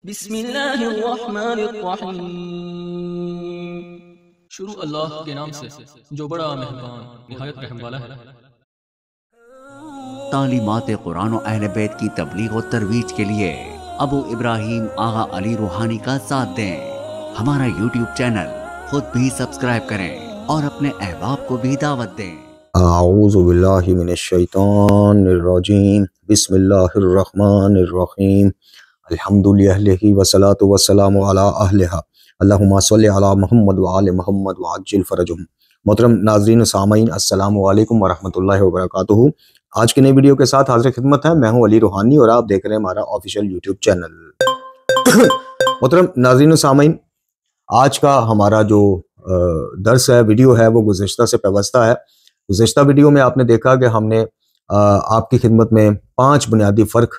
بسم اللہ الرحمن الرحیم۔ شروع اللہ کے نام سے جو بڑا مہربان نہایت رحم والا ہے۔ تعلیمات قرآن و اہل بیت کی تبلیغ و ترویج کے لیے ابو ابراہیم آغا علی روحانی کا ساتھ دیں۔ ہمارا یوٹیوب چینل خود بھی سبسکرائب کریں اور اپنے احباب کو بھی دعوت دیں۔ اعوذ باللہ من الشیطان الرجیم، بسم اللہ الرحمن الرحیم، الحمد للہ والصلاۃ والسلام علی اہلہا، اللہم صلی علی محمد وآل محمد وعجل فرجہم۔ محترم ناظرین و سامعین، السلام علیکم ورحمۃ اللہ وبرکاتہ۔ آج کی نئی ویڈیو کے ساتھ حاضر خدمت ہے، میں ہوں علی روحانی اور آپ دیکھ رہے ہیں ہمارا آفیشیل یوٹیوب چینل۔ محترم ناظرین و سامعین، آج کا ہمارا جو درس ہے، ویڈیو ہے، وہ گزشتہ سے پیوستہ ہے۔ گزشتہ ویڈیو میں آپ نے دیکھا کہ ہم نے آپ کی خدمت میں 5 بنیادی فرق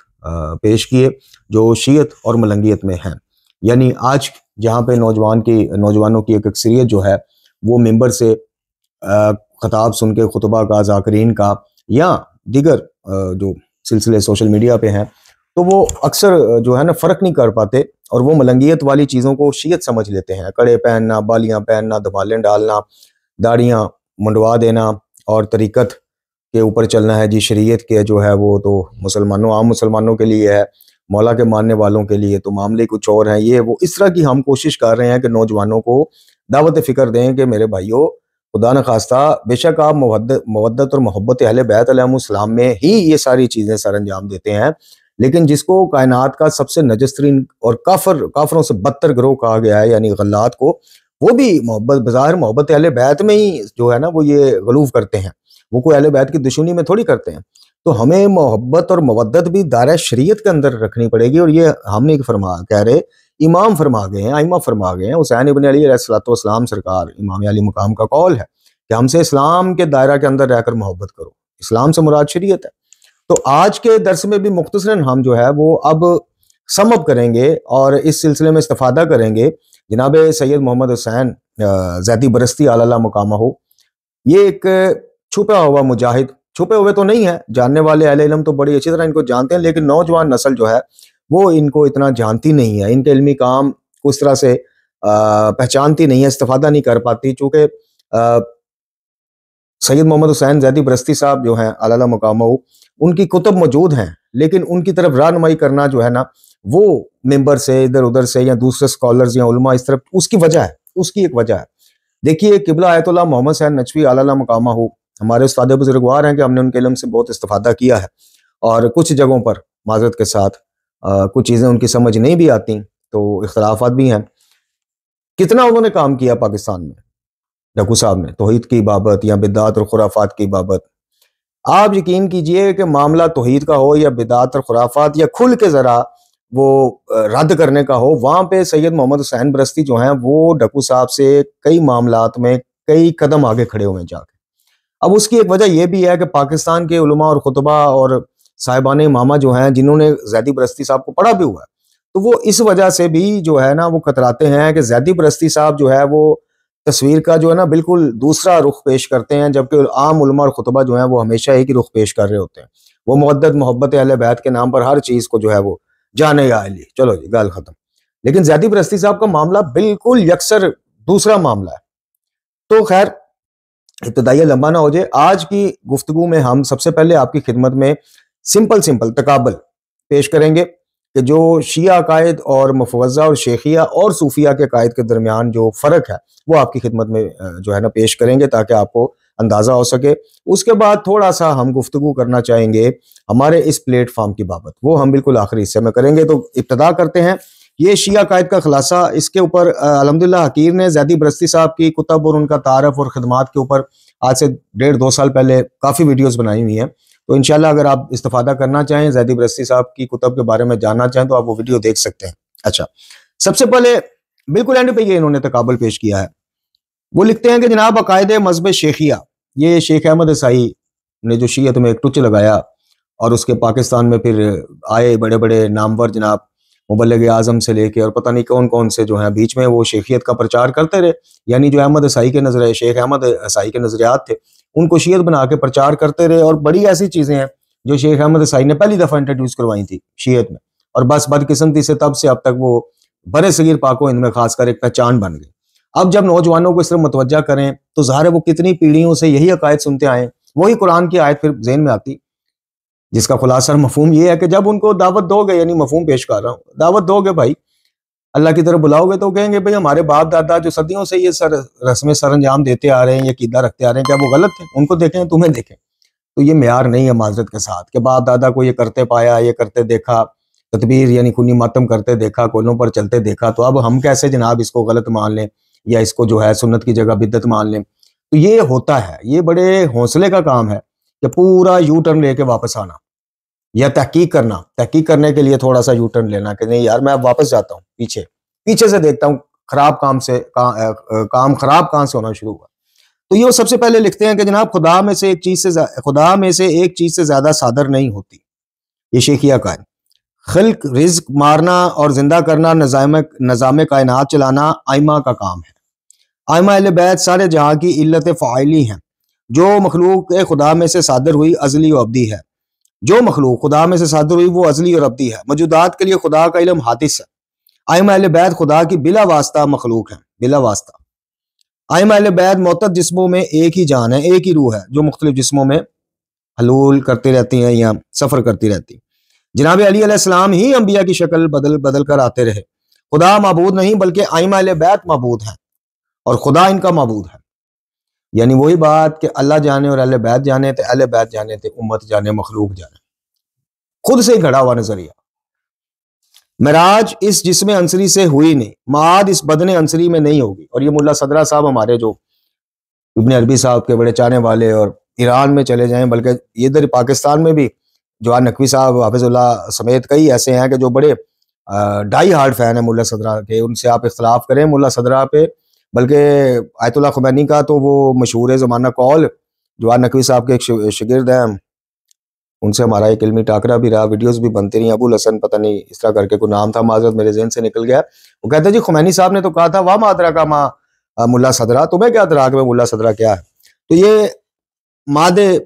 پیش کیے جو شیعت اور ملنگیت میں ہیں۔ یعنی آج جہاں پہ نوجوانوں کی ایک اکثریت جو ہے وہ ممبر سے خطاب سن کے، خطبہ کا، ذاکرین کا یا دیگر جو سلسلے سوشل میڈیا پہ ہیں، تو وہ اکثر جو ہے نا فرق نہیں کر پاتے اور وہ ملنگیت والی چیزوں کو شیعت سمجھ لیتے ہیں۔ کڑے پہننا، بالیاں پہننا، دھمالیں ڈالنا، داڑیاں منڈوا دینا اور طریقت کے اوپر چلنا ہے جی، شریعت کے جو ہے وہ تو عام مسلمانوں کے لیے ہے، مولا کے ماننے والوں کے لیے تو معاملے کچھ اور ہیں۔ یہ وہ اس طرح کی ہم کوشش کر رہے ہیں کہ نوجوانوں کو دعوت فکر دیں کہ میرے بھائیوں، خدا نخواستہ بے شک آپ مودت اور محبت اہل بیت علیہم السلام میں ہی یہ ساری چیزیں سر انجام دیتے ہیں، لیکن جس کو کائنات کا سب سے نجس ترین اور کافروں سے بدتر گروہ کہا گیا ہے، یعنی غلات کو، وہ بھی بظاہر محبت اہل بیت میں ہی جو ہے نا وہ یہ غلو کرتے ہیں، وہ کوئی اہل بیت کی دشمنی میں تھوڑی کرتے ہیں۔ تو ہمیں محبت اور مودت بھی دائرہ شریعت کے اندر رکھنی پڑے گی، اور یہ ہم نے کہہ رہے امام فرما گئے ہیں، ائمہ فرما گئے ہیں، حسین ابن علی علیہ السلام سرکار امام علی مقام کا قول ہے کہ ہم سے اسلام کے دائرہ کے اندر رہ کر محبت کرو۔ اسلام سے مراد شریعت ہے۔ تو آج کے درس میں بھی مختصراً ہم جو ہے وہ اب سم اپ کریں گے اور اس سلسلے میں استفادہ کریں گے۔ جناب سید محمد حسین زیدی برستی علی مقامہ ہو، یہ ایک چھپا ہوا مجاہد، چھپے ہوئے تو نہیں ہے، جاننے والے اہل علم تو بڑی اچھی طرح ان کو جانتے ہیں، لیکن نوجوان نسل جو ہے وہ ان کو اتنا جانتی نہیں ہے، ان کے علمی کام کو اس طرح سے پہچانتی نہیں ہے، استفادہ نہیں کر پاتی، چونکہ سید محمد حسین زیدی برستی صاحب جو ہیں علی مقامہ ہو، ان کی کتب موجود ہیں، لیکن ان کی طرف رہنمائی کرنا جو ہے نا وہ ممبر سے، ادھر ادھر سے یا دوسرے سکالرز یا علماء اس طرف، اس کی وجہ ہے، اس کی ایک وجہ ہے۔ دیکھیے قبلہ آیت اللہ محمد حسین نجفی علی مقامہ ہو ہمارے استاد بزرگوار ہیں کہ ہم نے ان کے علم سے بہت استفادہ کیا ہے، اور کچھ جگہوں پر معذرت کے ساتھ کچھ چیزیں ان کی سمجھ نہیں بھی آتی، تو اختلافات بھی ہیں۔ کتنا انہوں نے کام کیا پاکستان میں ڈھکو صاحب نے توحید کی بابت یا بدعات اور خرافات کی بابت۔ آپ یقین کیجئے کہ معاملہ توحید کا ہو یا بدعات اور خرافات یا کھل کے ذرا وہ رد کرنے کا ہو، وہاں پہ سید محمد حسین برستی جو ہیں وہ ڈھکو صاحب سے کئی معاملات میں کئی قدم آگے کھڑے ہوئے جا کے۔ اب اس کی ایک وجہ یہ بھی ہے کہ پاکستان کے علماء اور خطبہ اور صاحبان امامہ جو ہیں جنہوں نے زیدی برستی صاحب کو پڑھا بھی ہوا ہے، تو وہ اس وجہ سے بھی جو ہے نا وہ کتراتے ہیں کہ زیدی برستی صاحب جو ہے وہ تصویر کا جو ہے نا بالکل دوسرا رخ پیش کرتے ہیں، جبکہ عام علماء اور خطبہ جو ہیں وہ ہمیشہ ایک ہی رخ پیش کر رہے ہوتے ہیں۔ وہ مودت محبت اہل بیت کے نام پر ہر چیز کو جو ہے وہ جانے یا علی، چلو جی گال ختم۔ لیکن زیدی برستی صاحب کا معاملہ بالکل یکسر دوسرا معاملہ ہے۔ تو خیر ابتدائیہ لمبا نہ ہو جائے، آج کی گفتگو میں ہم سب سے پہلے آپ کی خدمت میں سمپل تقابل پیش کریں گے کہ جو شیعہ عقائد اور مفوضہ اور شیخیہ اور صوفیہ کے عقائد کے درمیان جو فرق ہے وہ آپ کی خدمت میں جو ہے نا پیش کریں گے تاکہ آپ کو اندازہ ہو سکے۔ اس کے بعد تھوڑا سا ہم گفتگو کرنا چاہیں گے ہمارے اس پلیٹ فارم کی بابت، وہ ہم بالکل آخری حصے میں کریں گے۔ تو ابتدا کرتے ہیں یہ شیعہ عقائد کا خلاصہ۔ اس کے اوپر الحمدللہ حقیر نے زیدی برستی صاحب کی کتب اور ان کا تعارف اور خدمات کے اوپر آج سے 1.5-2 سال پہلے کافی ویڈیوز بنائی ہوئی ہیں، تو انشاءاللہ اگر آپ استفادہ کرنا چاہیں، زیدی برستی صاحب کی کتب کے بارے میں جاننا چاہیں تو آپ وہ ویڈیو دیکھ سکتے ہیں۔ اچھا، سب سے پہلے بالکل اینڈ پہ یہ انہوں نے تقابل پیش کیا ہے۔ وہ لکھتے ہیں کہ جناب عقائد مذہب شیخیہ، یہ شیخ احمد عیسائی نے جو شیعت میں ایک ٹچ لگایا اور اس کے پاکستان میں پھر آئے بڑے بڑے نامور جناب مبلغ اعظم سے لے کے اور پتہ نہیں کون کون سے جو ہیں بیچ میں وہ شیخیت کا پرچار کرتے رہے، یعنی جو احمد عیسائی کے شیخ احمد عیسائی کے نظریات تھے ان کو شیعت بنا کے پرچار کرتے رہے، اور بڑی ایسی چیزیں ہیں جو شیخ احمد عیسائی نے پہلی دفعہ انٹروڈیوس کروائی تھی شیعت میں، اور بس بدقسمتی سے تب سے اب تک وہ برے صغیر پاک و ہند میں خاص کر ایک پہچان بن گئی۔ اب جب نوجوانوں کو اس طرح متوجہ کریں تو ظاہر ہے وہ کتنی پیڑھیوں سے یہی عقائد سنتے آئے، وہی قرآن کی آیت پھر ذہن میں آتی، جس کا خلاصہ مفہوم یہ ہے کہ جب ان کو دعوت دو گے، یعنی مفہوم پیش کر رہا ہوں، دعوت دو گے بھائی اللہ کی طرف بلاؤ گے تو کہیں گے بھئی ہمارے باپ دادا جو صدیوں سے یہ رسمیں سر انجام دیتے آ رہے ہیں، یہ عقیدہ رکھتے آ رہے ہیں، کیا وہ غلط تھے؟ ان کو دیکھیں تمہیں دیکھیں۔ تو یہ معیار نہیں ہے معذرت کے ساتھ کہ باپ دادا کو یہ کرتے پایا، یہ کرتے دیکھا، تدبیر یعنی خونی ماتم کرتے دیکھا، کولوں پر چلتے دیکھا، تو اب ہم کیسے جناب اس کو غلط مان لیں یا اس کو جو ہے سنت کی جگہ بدعت مان لیں؟ تو یہ ہوتا ہے، یہ بڑے حوصلے کا کام ہے کہ پورا یو ٹرن لے کے واپس آنا یا تحقیق کرنا، تحقیق کرنے کے لیے تھوڑا سا یو ٹرن لینا کہ نہیں یار میں اب واپس جاتا ہوں، پیچھے سے دیکھتا ہوں خراب کام خراب کہاں سے ہونا شروع ہوا۔ تو یہ وہ سب سے پہلے لکھتے ہیں کہ جناب خدا میں سے ایک چیز سے زیادہ صادر نہیں ہوتی، یہ شیخی عقائد۔ خلق، رزق، مارنا اور زندہ کرنا، نظام کائنات چلانا ائمہ کا کام ہے۔ ائمہ اہل بیت سارے جہاں کی علت فاعلی ہیں، جو مخلوق خدا میں سے صادر ہوئی ازلی و ابدی ہے، جو مخلوق خدا میں سے صادر ہوئی وہ ازلی اور ابدی ہے، موجودات کے لیے خدا کا علم حادث ہے۔ ائمہ اہل بیت خدا کی بلا واسطہ مخلوق ہیں، بلا واسطہ۔ ائمہ اہل بیت معتد جسموں میں ایک ہی جان ہے، ایک ہی روح ہے، جو مختلف جسموں میں حلول کرتی رہتی ہیں یا سفر کرتی رہتی ہیں۔ جناب علی علیہ السلام ہی انبیاء کی شکل بدل کر آتے رہے۔ خدا معبود نہیں بلکہ ائمہ اہل بیت معبود ہیں اور خدا ان کا معبود ہے۔ یعنی وہی بات کہ اللہ جانے اور اہل بیت جانے تھے، اہل بیت جانے تھے، امت جانے، مخلوق جانے، خود سے ہی گھڑا ہوا نظریہ۔ معراج اس جسم انصری سے ہوئی نہیں، معاد اس بدن انصری میں نہیں ہوگی۔ اور یہ ملا صدرہ صاحب ہمارے جو ابن عربی صاحب کے بڑے چاہنے والے، اور ایران میں چلے جائیں بلکہ ادھر پاکستان میں بھی جوان نقوی صاحب حافظ اللہ سمیت کئی ایسے ہیں کہ جو بڑے ڈائی ہارڈ فین ہیں ملا صدرہ کے، ان سے آپ اختلاف کریں ملا صدرہ پہ، بلکہ آیت اللہ خمینی کا تو وہ مشہور زمانہ قول جوان نقوی صاحب کے ایک شاگرد ہیں، ان سے ہمارا ایک علمی ٹاکرا بھی رہا، ویڈیوز بھی بنتی رہی، ابو الحسن پتہ نہیں اس طرح کر کے کوئی نام تھا، معذرت میرے ذہن سے نکل گیا۔ وہ کہتے ہیں جی خمینی صاحب نے تو کہا تھا واہ مادرا کا ماں ملا صدرہ، تمہیں کیا ادراک میں ملا صدرہ کیا ہے؟ تو یہ مادے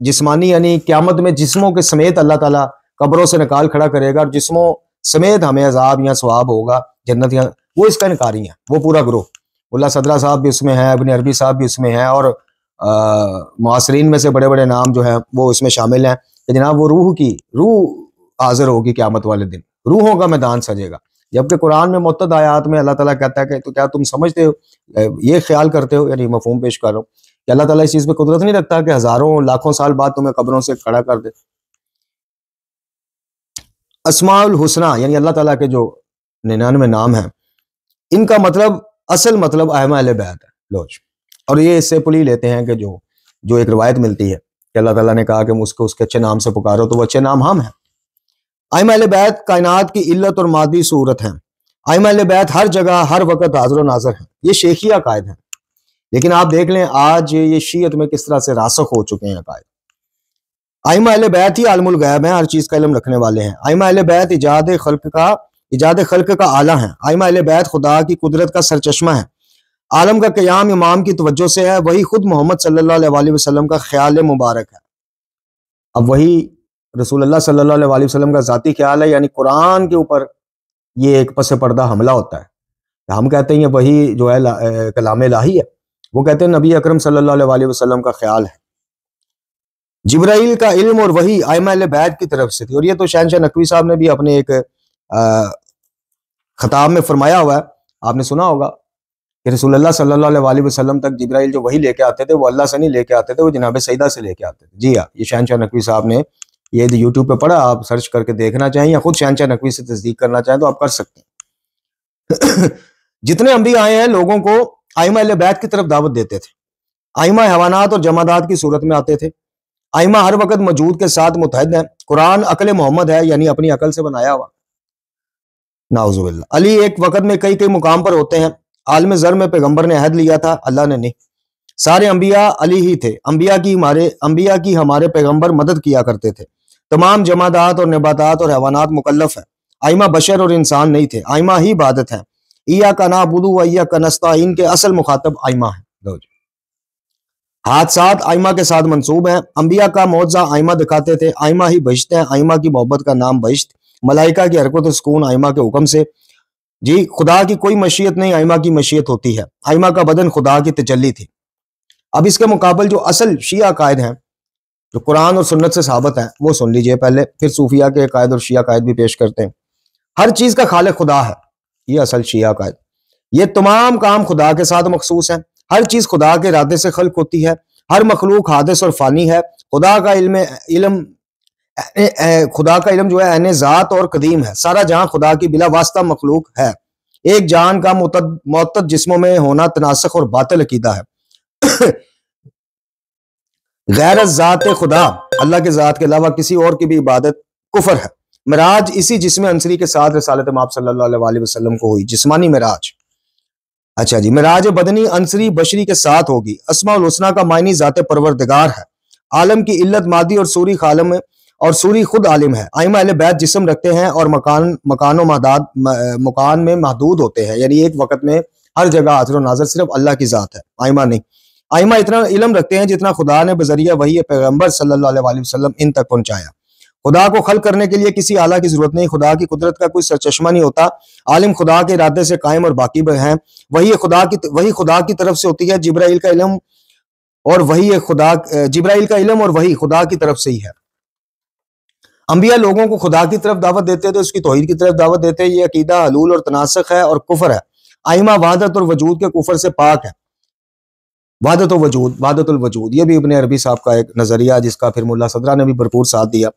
جسمانی یعنی قیامت میں جسموں کے سمیت اللہ تعالیٰ قبروں سے نکال کھڑا کرے گا اور جسموں سمیت ہمیں عذاب یا ثواب ہوگا جنت یا، وہ اس کا انکاری ہیں، وہ پورا گروہ۔ ملا صدرہ صاحب بھی اس میں ہیں، ابن عربی صاحب بھی اس میں ہیں، اور معاصرین میں سے بڑے بڑے نام جو ہیں وہ اس میں شامل ہیں کہ جناب وہ روح حاضر ہوگی قیامت والے دن، روحوں کا میدان سجے گا۔ جبکہ قرآن میں متعدد آیات میں اللہ تعالیٰ کہتا ہے کہ تو کیا تم سمجھتے ہو، یہ خیال کرتے ہو، یعنی مفہوم پیش کر رہا ہوں کہ اللہ تعالیٰ اس چیز پہ قدرت نہیں رکھتا کہ ہزاروں لاکھوں سال بعد تمہیں قبروں سے کھڑا کر دے۔ اسماء الحسنہ یعنی اللہ تعالیٰ کے جو 99 نام ہیں، ان کا مطلب اصل مطلب ائمہ اہل بیت ہے لوج، اور یہ اس سے پلی لیتے ہیں کہ جو ایک روایت ملتی ہے کہ اللہ تعالیٰ نے کہا کہ اس کو اس کے اچھے نام سے پکارو تو وہ اچھے نام ہم ہیں۔ ائمہ اہل بیت کائنات کی علت اور مادی صورت ہیں۔ ائمہ اہل بیت ہر جگہ ہر وقت حاضر و ناظر ہیں۔ یہ شیخی عقائد ہیں، لیکن آپ دیکھ لیں آج یہ شیعت میں کس طرح سے راسخ ہو چکے ہیں عقائد۔ ائمہ اہل بیت ہی عالم الغیب ہیں، ہر چیز کا علم رکھنے والے ہیں۔ ائمہ اہل بیت ایجاد خلق کا آلہ ہیں۔ ائمہ اہل بیت خدا کی قدرت کا سرچشمہ ہے۔ عالم کا قیام امام کی توجہ سے ہے، وہی خود محمد صلی اللہ علیہ وسلم کا خیال مبارک ہے۔ اب وہی رسول اللہ صلی اللہ علیہ وسلم کا ذاتی خیال ہے، یعنی قرآن کے اوپر یہ ایک پس پردہ حملہ ہوتا ہے۔ ہم کہتے ہیں وہی جو ہے کلام الہی ہے، وہ کہتے ہیں نبی اکرم صلی اللہ علیہ وسلم کا خیال ہے۔ جبرائیل کا علم اور وحی ائمہ اہل بیت کی طرف سے تھی، اور یہ تو شہنشاہ نقوی صاحب نے بھی اپنے ایک خطاب میں فرمایا ہوا ہے، آپ نے سنا ہوگا کہ رسول اللہ صلی اللہ علیہ وسلم تک جبرائیل جو وحی لے کے آتے تھے وہ اللہ سے نہیں لے کے آتے تھے، وہ جناب سیدہ سے لے کے آتے تھے۔ جی ہاں، یہ شہنشاہ نقوی صاحب نے یہ یوٹیوب پہ پڑھا، آپ سرچ کر کے دیکھنا چاہیں یا خود شہنشاہ نقوی سے تصدیق کرنا چاہیں تو آپ کر سکتے ہیں۔ جتنے انبیاء آئے ہیں لوگوں کو ائمہ اہل بیت کی طرف دعوت دیتے تھے۔ ائمہ حیوانات اور جمادات کی صورت میں آتے تھے۔ ائمہ ہر وقت موجود کے ساتھ متحد ہیں۔ قرآن عقل محمد ہے، یعنی اپنی عقل سے بنایا ہوا۔ نعوذ باللہ۔ علی ایک وقت میں کئی مقام پر ہوتے ہیں۔ عالم زر میں پیغمبر نے عہد لیا تھا، اللہ نے نہیں۔ سارے انبیاء علی ہی تھے۔ انبیاء کی ہمارے پیغمبر مدد کیا کرتے تھے۔ تمام جمادات اور نباتات اور حیوانات مکلف ہیں۔ ائمہ بشر اور انسان نہیں تھے، ائمہ ہی عبادت ہیں۔ ایاک نعبد و ایاک نستعین کے اصل مخاطب ائمہ ہیں۔ حادثات ائمہ کے ساتھ منسوب ہیں۔ انبیاء کا معجزہ ائمہ دکھاتے تھے، ائمہ ہی بہشت ہیں، ائمہ کی محبت کا نام بہشت۔ ملائکہ کی حرکت و سکون آئمہ کے حکم سے. جی خدا کی کوئی مشیت نہیں، آئمہ کی مشیت ہوتی ہے. آئمہ کا بدن خدا کی تجلی تھی. اب اس کے مقابل جو اصل شیعہ عقائد ہیں جو قرآن اور سنت سے ثابت ہیں وہ سن لیجئے پہلے، پھر صوفیہ کے عقائد اور شیعہ عقائد بھی پیش کرتے ہیں. ہر چیز کا خالق خدا ہے، یہ اصل شیعہ عقائد. یہ تمام کام خدا کے ساتھ مخصوص ہیں. ہر چیز خدا کے ارادے سے خلق ہوتی ہے. ہر مخلوق حادث اور فانی ہے. خدا کا علم جو ہے عین ذات اور قدیم ہے. سارا جہاں خدا کی بلا واسطہ مخلوق ہے. ایک جان کا معتد جسموں میں ہونا تناسخ اور باطل عقیدہ ہے. غیر ذات خدا، اللہ کے ذات کے علاوہ کسی اور کی بھی عبادت کفر ہے. معراج اسی جسم انصری کے ساتھ رسالت مآب صلی اللہ علیہ وسلم کو ہوئی، جسمانی معراج. اچھا جی، معراج بدنی انصری بشری کے ساتھ ہوگی. اسماء الحسنہ کا معنی ذات پروردگار ہے. عالم کی علت مادی اور سوری عالم اور سوری خود عالم ہے. ائمہ اہل بیت جسم رکھتے ہیں اور مکان میں محدود ہوتے ہیں، یعنی ایک وقت میں ہر جگہ حاضر و ناظر صرف اللہ کی ذات ہے، ائمہ نہیں. ائمہ اتنا علم رکھتے ہیں جتنا خدا نے بذریعہ وحی پیغمبر صلی اللہ علیہ وسلم ان تک پہنچایا. خدا کو خلق کرنے کے لیے کسی آلہ کی ضرورت نہیں. خدا کی قدرت کا کوئی سرچشمہ نہیں ہوتا. عالم خدا کے ارادے سے قائم اور باقی ہیں. وہی خدا کی طرف سے ہوتی ہے. جبرائیل کا علم اور وحی خدا کی طرف سے ہی ہے. انبیاء لوگوں کو خدا کی طرف دعوت دیتے تو اس کی توحید کی طرف دعوت دیتے. یہ عقیدہ حلول اور تناسخ ہے اور کفر ہے. ائمہ وحدت اور وجود کے کفر سے پاک ہے. وحدت الوجود یہ بھی ابن عربی صاحب کا ایک نظریہ جس کا پھر ملا صدرہ نے بھی بھرپور ساتھ دیا.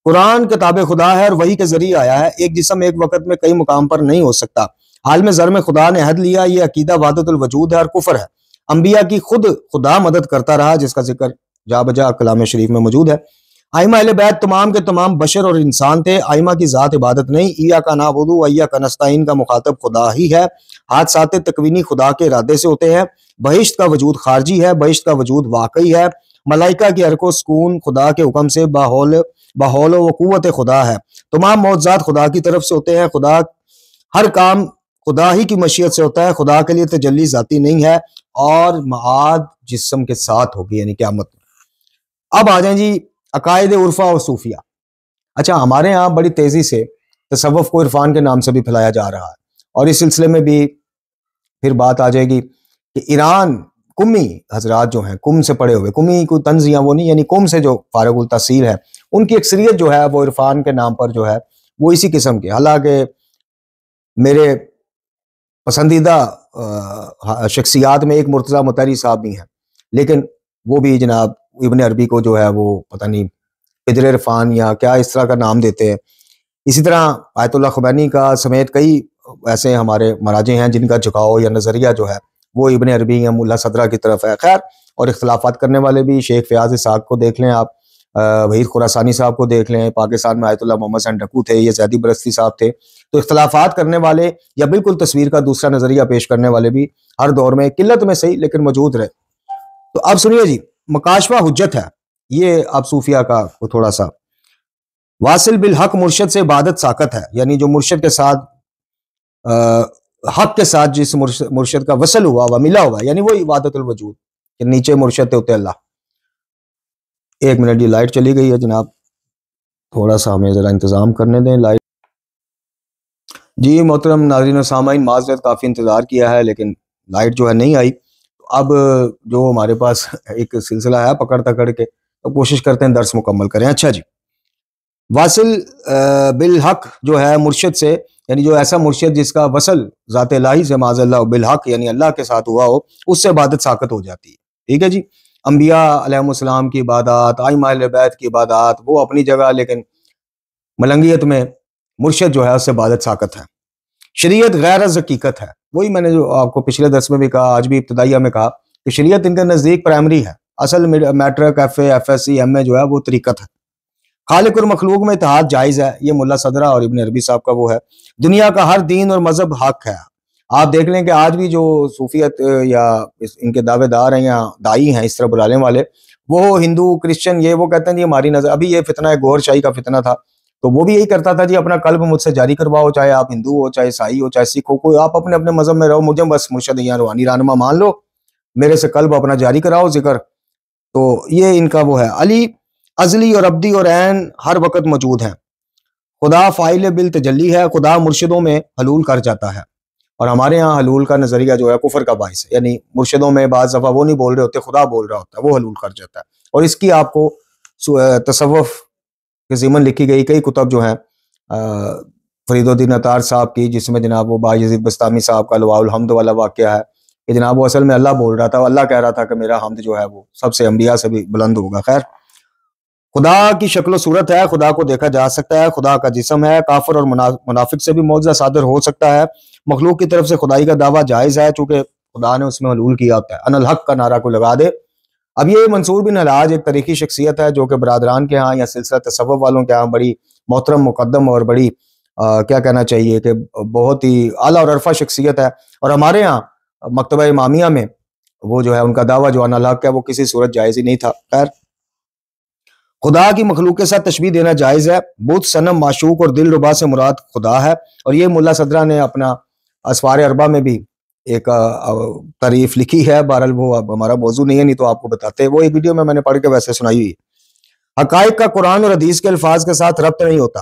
قرآن کتاب خدا ہے اور وحی کے ذریعے آیا ہے. ایک جسم ایک وقت میں کئی مقام پر نہیں ہو سکتا. حال میں ذر میں خدا نے عہد لیا. یہ عقیدہ وحدت الوجود ہے اور کفر ہے. انبیاء کی خود خدا مدد کرتا رہا جس کا ذکر جا بجا کلام شریف میں موجود ہے. ائمہ اہل بیت تمام کے تمام بشر اور انسان تھے. ائمہ کی ذات عبادت نہیں. ایاک نعبد و ایاک نستعین کا مخاطب خدا ہی ہے. حادثات تکوینی خدا کے ارادے سے ہوتے ہیں. بہشت کا وجود خارجی ہے، بہشت کا وجود واقعی ہے. ملائکہ کی حرکت و سکون خدا کے حکم سے بحول و قوت خدا ہے. تمام معجزات خدا کی طرف سے ہوتے ہیں. خدا ہر کام خدا ہی کی مشیت سے ہوتا ہے. خدا کے لیے تجلی ذاتی نہیں ہے اور معاد جسم کے ساتھ ہوگی یعنی قیامت میں. اب آ جائیں جی عقائد عرفہ اور صوفیہ. اچھا ہمارے ہاں بڑی تیزی سے تصوف کو عرفان کے نام سے بھی پھیلایا جا رہا ہے اور اس سلسلے میں بھی پھر بات آ جائے گی کہ ایران کمی حضرات جو ہیں کم سے پڑے ہوئے، کمی کوئی طنزیاں وہ نہیں، یعنی کم سے جو فارغ التحصیل ہے ان کی اکثریت جو ہے وہ عرفان کے نام پر جو ہے وہ اسی قسم کے. حالانکہ میرے پسندیدہ شخصیات میں ایک مرتضیٰ مطہری صاحب بھی ہیں، لیکن وہ بھی جناب ابن عربی کو جو ہے وہ پتہ نہیں پدر عرفان یا کیا اس طرح کا نام دیتے ہیں. اسی طرح آیت اللہ خمینی کا سمیت کئی ایسے ہمارے مراجع ہیں جن کا جھکاؤ یا نظریہ جو ہے وہ ابن عربی یا ملا صدرہ کی طرف ہے. خیر اور اختلافات کرنے والے بھی شیخ فیاض اسحاق کو دیکھ لیں آپ، وحید خراسانی صاحب کو دیکھ لیں، پاکستان میں آیت اللہ محمد حسین ڈکو تھے، یہ زیدی برستی صاحب تھے. تو اختلافات کرنے والے یا بالکل تصویر کا دوسرا نظریہ پیش کرنے والے بھی ہر دور میں قلت میں صحیح لیکن موجود رہے. تو اب سنیے جی مکاشفہ حجت ہے یہ اب صوفیہ کا تھوڑا سا. واصل بالحق مرشد سے عبادت ساکت ہے، یعنی جو مرشد کے ساتھ حق کے ساتھ جس مرشد کا وصل ہوا ہوا ملا ہوا یعنی وہ عبادت الوجود کہ نیچے مرشد ہوتے اللہ. ایک منٹ جی لائٹ چلی گئی ہے جناب، تھوڑا سا ہمیں ذرا انتظام کرنے دیں لائٹ. جی محترم ناظرین و سامعین معذرت، کافی انتظار کیا ہے لیکن لائٹ جو ہے نہیں آئی. اب جو ہمارے پاس ایک سلسلہ ہے پکڑ تکڑ کے تو کوشش کرتے ہیں درس مکمل کریں. اچھا جی واصل بالحق جو ہے مرشد سے یعنی جو ایسا مرشد جس کا وصل ذات الہی سے معاذ اللہ بالحق یعنی اللہ کے ساتھ ہوا ہو اس سے عبادت ساکت ہو جاتی ہے. ٹھیک ہے جی. انبیاء علیہ السلام کی عبادات، ائمہ اہل بیت کی عبادات وہ اپنی جگہ، لیکن ملنگیت میں مرشد جو ہے اس سے عبادت ساکت ہے. شریعت غیر از حقیقت ہے. وہی میں نے جو آپ کو پچھلے درس میں بھی کہا، آج بھی ابتدائیہ میں کہا کہ شریعت ان کے نزدیک پرائمری ہے. اصل matric F A F S C M A جو ہے وہ طریقت ہے. خالق اور مخلوق میں اتحاد جائز ہے، یہ ملا صدرہ اور ابن عربی صاحب کا وہ ہے. دنیا کا ہر دین اور مذہب حق ہے. آپ دیکھ لیں کہ آج بھی جو صوفیت یا ان کے دعوے دار ہیں یا دائی ہیں اس طرح بلالے والے، وہ ہندو کرسچن یہ وہ کہتے ہیں جی ہماری نظر ابھی یہ فتنہ گور شاہی کا فتنہ تھا تو وہ بھی یہی کرتا تھا جی اپنا قلب مجھ سے جاری کرواؤ، چاہے آپ ہندو ہو، چاہے عیسائی ہو، چاہے سکھ ہو، کوئی آپ اپنے اپنے مذہب میں رہو، مجھے بس مرشد یا روحانی رہنما مان لو، میرے سے قلب اپنا جاری کراؤ ذکر. تو یہ ان کا وہ ہے. علی ازلی اور ابدی اور عین ہر وقت موجود ہیں. خدا فاعل بالتجلی ہے، خدا مرشدوں میں حلول کر جاتا ہے، اور ہمارے ہاں حلول کا نظریہ جو ہے کفر کا باعث ہے، یعنی مرشدوں میں بعض دفعہ وہ نہیں بول رہے ہوتے، خدا بول رہا ہوتا ہے، وہ حلول کر جاتا ہے۔ اور اس کی آپ کو تصوف کے ضمن لکھی گئی کئی کتب جو ہیں، فرید الدین عطار صاحب کی، جس میں جناب وہ باجزید بستامی صاحب کا لواء الحمد والا واقعہ ہے کہ جناب وہ اصل میں اللہ بول رہا تھا، اللہ کہہ رہا تھا کہ میرا حمد جو ہے وہ سب سے انبیاء سے بھی بلند ہوگا۔ خیر، خدا کی شکل و صورت ہے، خدا کو دیکھا جا سکتا ہے، خدا کا جسم ہے، کافر اور منافق سے بھی معجزہ صادر ہو سکتا ہے، مخلوق کی طرف سے خدائی کا دعویٰ جائز ہے چونکہ خدا نے اس میں حلول کیا ہوتا ہے۔ ان الحق کا نعرہ کو لگا دے۔ اب یہ منصور بن حلاج ایک تاریخی شخصیت ہے جو کہ برادران کے ہاں یا سلسلہ تصوف والوں کے ہاں بڑی محترم مقدم اور بڑی کیا کہنا چاہیے کہ بہت ہی اعلیٰ اور عرفہ شخصیت ہے، اور ہمارے ہاں مکتبہ امامیہ میں وہ جو ہے ان کا دعویٰ جو ان الحق ہے وہ کسی صورت جائز ہی نہیں تھا۔ خیر، خدا کی مخلوق کے ساتھ تشبیہ دینا جائز ہے، بت، صنم، معشوق اور دل ربا سے مراد خدا ہے، اور یہ ملا صدرہ نے اپنا اسفار اربع میں بھی ایک تعریف لکھی ہے، بہرحال وہ اب ہمارا موضوع نہیں ہے، نہیں تو آپ کو بتاتے ہیں، وہ ایک ویڈیو میں نے پڑھ کے ویسے سنائی ہوئی ہے۔ حقائق کا قرآن اور حدیث کے الفاظ کے ساتھ ربط نہیں ہوتا۔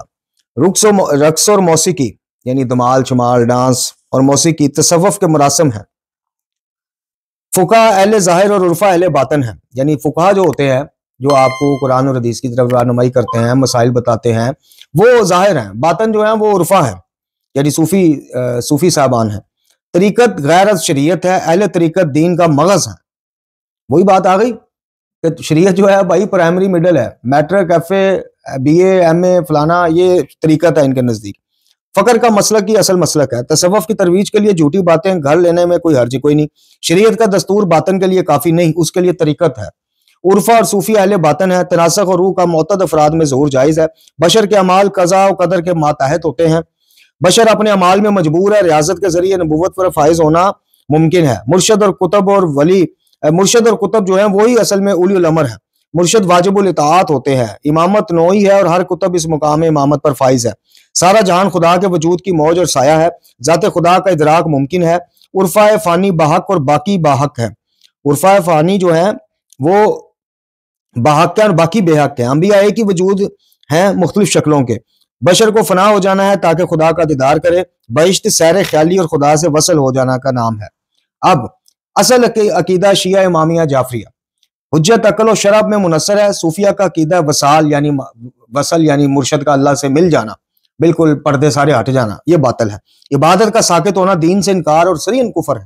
رقص اور موسیقی یعنی دمال، شمال، ڈانس اور موسیقی تصوف کے مراسم ہیں۔ فقہ اہل ظاہر اور عرفہ اہل باطن ہیں، یعنی فقہ جو ہوتے ہیں جو آپ کو قرآن اور حدیث کی طرف رہنمائی کرتے ہیں، مسائل بتاتے ہیں، وہ ظاہر ہیں، باطن جو ہیں وہ عرفہ ہیں، یعنی صوفی صاحبان ہیں۔ طریقت غیر از شریعت ہے، اہل طریقت دین کا مغز ہے۔ وہی بات آ گئی کہ شریعت جو ہے بھائی پرائمری مڈل ہے، matric, F A, B A, M A, فلانا، یہ طریقت ہے ان کے نزدیک۔ فقر کا مسلک کی اصل مسلک ہے۔ تصوف کی ترویج کے لیے جھوٹی باتیں گھر لینے میں کوئی حرج کوئی نہیں۔ شریعت کا دستور باطن کے لیے کافی نہیں، اس کے لیے طریقت ہے۔ عرفہ اور صوفی اہل باطن ہے۔ تناسخ اور روح کا معتد افراد میں ظہور جائز ہے۔ بشر کے اعمال قضاء و قدر کے ماتحت ہوتے ہیں۔ بشر اپنے اعمال میں مجبور ہے، ریاضت کے ذریعے نبوت پر فائز ہونا ممکن ہے۔ مرشد اور کتب جو ہیں وہی اصل میں اولی الامر ہیں۔ مرشد واجب الاطاعت ہوتے ہیں۔ امامت نوعی ہے اور ہر کتب اس مقام امامت پر فائز ہے۔ سارا جہان خدا کے وجود کی موج اور سایہ ہے۔ ذات خدا کا ادراک ممکن ہے۔ عرفہ فانی باحق اور باقی باحق ہے۔ عرفہ فانی جو ہے وہ باحق ہے اور باقی بے حق ہے۔ انبیاء ایک ہی وجود ہیں مختلف شکلوں کے۔ بشر کو فنا ہو جانا ہے تاکہ خدا کا دیدار کرے۔ بہشت سیر خیالی اور خدا سے وصل ہو جانا کا نام ہے۔ اب اصل عقیدہ شیعہ امامیہ جعفریہ حجت عقل و شرف میں منحصر ہے۔ صوفیہ کا عقیدہ وصل یعنی مرشد کا اللہ سے مل جانا، بالکل پردے سارے ہٹ جانا، یہ باطل ہے۔ عبادت کا ساکت ہونا دین سے انکار اور سرین کفر ہے۔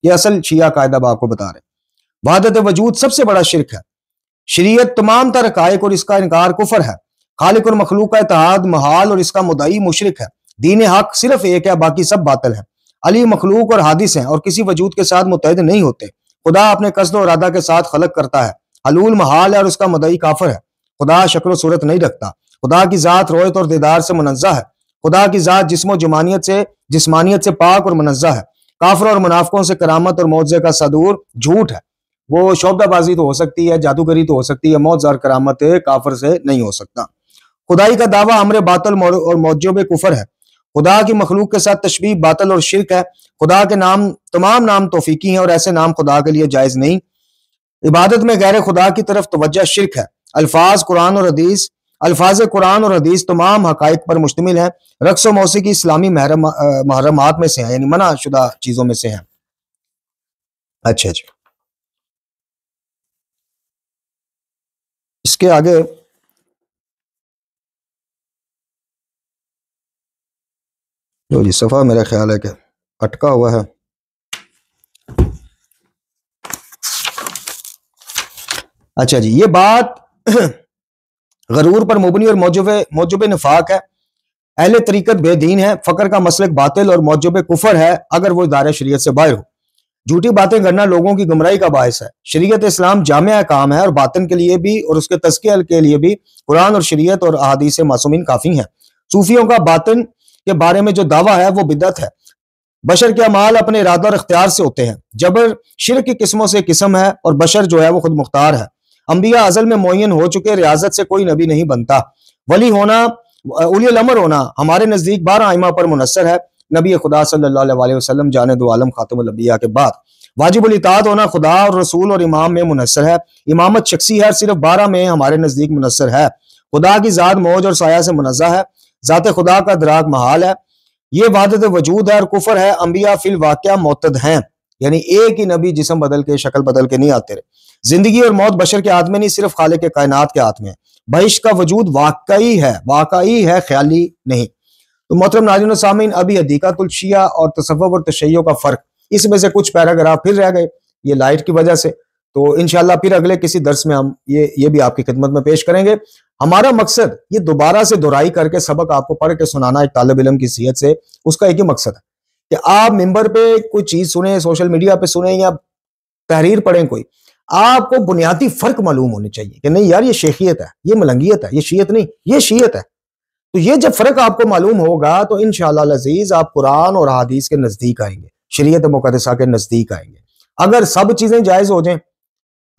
یہ اصل شیعہ قاعدہ آپ کو بتا رہے ہیں۔ وحدت وجود سب سے بڑا شرک ہے۔ شریعت تمام تر حقائق اور اس کا انکار کفر ہے۔ خالق اور مخلوق کا اتحاد محال اور اس کا مدعی مشرک ہے۔ دین حق صرف ایک ہے، باقی سب باطل ہیں۔ علی مخلوق اور حادث ہیں اور کسی وجود کے ساتھ متحد نہیں ہوتے۔ خدا اپنے قصد و ارادہ کے ساتھ خلق کرتا ہے۔ حلول محال ہے اور اس کا مدعی کافر ہے۔ خدا شکل و صورت نہیں رکھتا۔ خدا کی ذات رویت اور دیدار سے منزہ ہے۔ خدا کی ذات جسم و جسمانیت سے پاک اور منزہ ہے۔ کافر اور منافقوں سے کرامت اور معجزے کا صدور جھوٹ ہے۔ وہ شعبدہ بازی تو ہو سکتی ہے، جادوگری تو ہو سکتی ہے، معجزہ اور کرامت کافر سے نہیں ہو سکتا۔ خدائی کا دعویٰ امر باطل اور معجب کفر ہے۔ خدا کی مخلوق کے ساتھ تشبیہ باطل اور شرک ہے۔ خدا کے نام تمام نام توفیقی ہیں اور ایسے نام خدا کے لیے جائز نہیں۔ عبادت میں غیر خدا کی طرف توجہ شرک ہے۔ الفاظ قرآن اور حدیث تمام حقائق پر مشتمل ہیں۔ رقص و موسیقی اسلامی محرمات میں سے ہیں، یعنی منع شدہ چیزوں میں سے ہیں۔ اچھا جی، اس کے آگے جو جی صفحہ میرا خیال ہے کہ اٹکا ہوا ہے۔ اچھا جی، یہ بات غرور پر مبنی اور موجب نفاق ہے۔ اہل طریقت بے دین ہے۔ فقر کا مسلک باطل اور موجب کفر ہے اگر وہ دائرہ شریعت سے باہر ہو۔ جھوٹی باتیں کرنا لوگوں کی گمراہی کا باعث ہے۔ شریعت اسلام جامع احکام ہے اور باطن کے لیے بھی اور اس کے تزکیہ کے لیے بھی قرآن اور شریعت اور احادیث معصومین کافی ہیں۔ صوفیوں کا باطن کے بارے میں جو دعویٰ ہے وہ بدعت ہے۔ بشر کے اعمال اپنے ارادہ اور اختیار سے ہوتے ہیں۔ جبر شرک کی قسموں سے قسم ہے اور بشر جو ہے وہ خود مختار ہے۔ انبیاء ازل میں معین ہو چکے، ریاضت سے کوئی نبی نہیں بنتا۔ ولی ہونا، اولی الامر ہونا ہمارے نزدیک 12 ائمہ پر منحصر ہے، نبی خدا صلی اللہ علیہ وسلم جانے دو عالم خاتم الانبیاء کے بعد۔ واجب الاطاعت ہونا خدا اور رسول اور امام میں منحصر ہے۔ امامت شخصی ہے، صرف 12 میں ہمارے نزدیک منحصر ہے۔ خدا کی ذات موج اور سایہ سے منزہ ہے۔ ذات خدا کا ادراک محال ہے، یہ وحدت وجود ہے اور کفر ہے، انبیاء فی الواقعہ معتد ہیں، یعنی ایک ہی نبی جسم بدل کے شکل بدل کے نہیں آتے رہے۔ زندگی اور موت بشر کے ہاتھ میں نہیں، صرف خالق کے کائنات کے ہاتھ میں ہے۔ بہشت کا وجود واقعی ہے خیالی نہیں۔ تو محترم ناظرین و سامعین، ابھی حدیقۃ الشیعہ اور تصوف اور تشیع کا فرق، اس میں سے کچھ پیراگراف پھر رہ گئے یہ لائٹ کی وجہ سے، تو انشاءاللہ پھر اگلے کسی درس میں ہم یہ بھی آپ کی خدمت میں پیش کریں گے۔ ہمارا مقصد یہ دوبارہ سے دہرائی کر کے سبق آپ کو پڑھ کے سنانا ایک طالب علم کی صحت سے، اس کا ایک ہی مقصد ہے کہ آپ ممبر پہ کوئی چیز سنیں، سوشل میڈیا پہ سنیں یا تحریر پڑھیں کوئی، آپ کو بنیادی فرق معلوم ہونے چاہیے کہ نہیں یار یہ شیخیت ہے، یہ ملنگیت ہے، یہ شیعت نہیں، یہ شیعت ہے۔ تو یہ جب فرق آپ کو معلوم ہوگا تو انشاءاللہ العزیز آپ قرآن اور حدیث کے نزدیک آئیں گے، شریعت مقدسہ کے نزدیک آئیں گے۔ اگر سب چیزیں جائز ہو جائیں،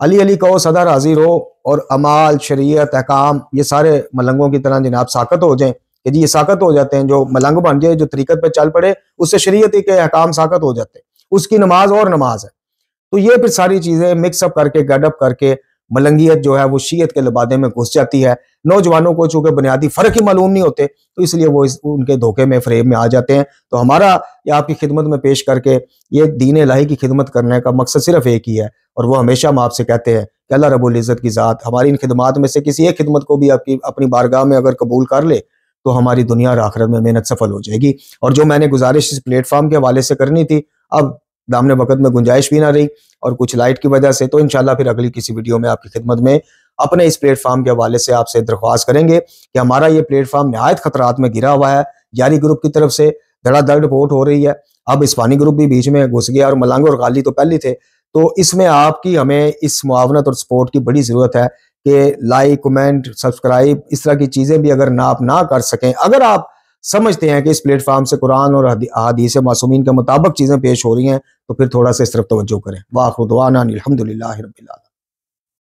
علی علی کہو صدر حاضر ہو، اور اعمال، شریعت، احکام یہ سارے ملنگوں کی طرح جناب ساکت ہو جائیں کہ جی یہ ساکت ہو جاتے ہیں، جو ملنگ بن جائے، جو طریقت پہ چل پڑے، اس سے شریعت کے احکام ساکت ہو جاتے ہیں، اس کی نماز اور نماز ہے۔ تو یہ پھر ساری چیزیں مکس اپ کر کے گڈ اپ کر کے ملنگیت جو ہے وہ شیعت کے لبادے میں گھس جاتی ہے۔ نوجوانوں کو چونکہ بنیادی فرق ہی معلوم نہیں ہوتے تو اس لیے وہ ان کے دھوکے میں، فریب میں آ جاتے ہیں۔ تو ہمارا یہ آپ کی خدمت میں پیش کر کے یہ دین الہی کی خدمت کرنے کا مقصد صرف ایک ہی ہے، اور وہ ہمیشہ ہم آپ سے کہتے ہیں کہ اللہ رب العزت کی ذات ہماری ان خدمات میں سے کسی ایک خدمت کو بھی آپ کی اپنی بارگاہ میں اگر قبول کر لے تو ہماری دنیا اور آخرت میں محنت سفل ہو جائے گی۔ اور جو میں نے گزارش اس پلیٹ فارم کے حوالے سے کرنی تھی، اب دامن وقت میں گنجائش بھی نہ رہی اور کچھ لائٹ کی وجہ سے، تو انشاءاللہ پھر اگلی کسی ویڈیو میں آپ کی خدمت میں اپنے اس پلیٹ فارم کے حوالے سے آپ سے درخواست کریں گے کہ ہمارا یہ پلیٹ فارم نہایت خطرات میں گرا ہوا ہے۔ جاری گروپ کی طرف سے دھڑا دھڑ رپورٹ ہو رہی ہے، اب اسپانی گروپ بھی بیچ میں گھس گیا، اور ملنگ اور غالی تو پہلے تھے۔ تو اس میں آپ کی ہمیں اس معاونت اور سپورٹ کی بڑی ضرورت ہے کہ لائک، کمنٹ، سبسکرائب، اس طرح کی چیزیں بھی اگر آپ نہ کر سکیں، اگر آپ سمجھتے ہیں کہ اس پلیٹ فارم سے قرآن اور احادیث معصومین کے مطابق چیزیں پیش ہو رہی ہیں، تو پھر تھوڑا سا اس طرف توجہ کریں۔ وآخر دعوانا الحمدللہ رب العالمین۔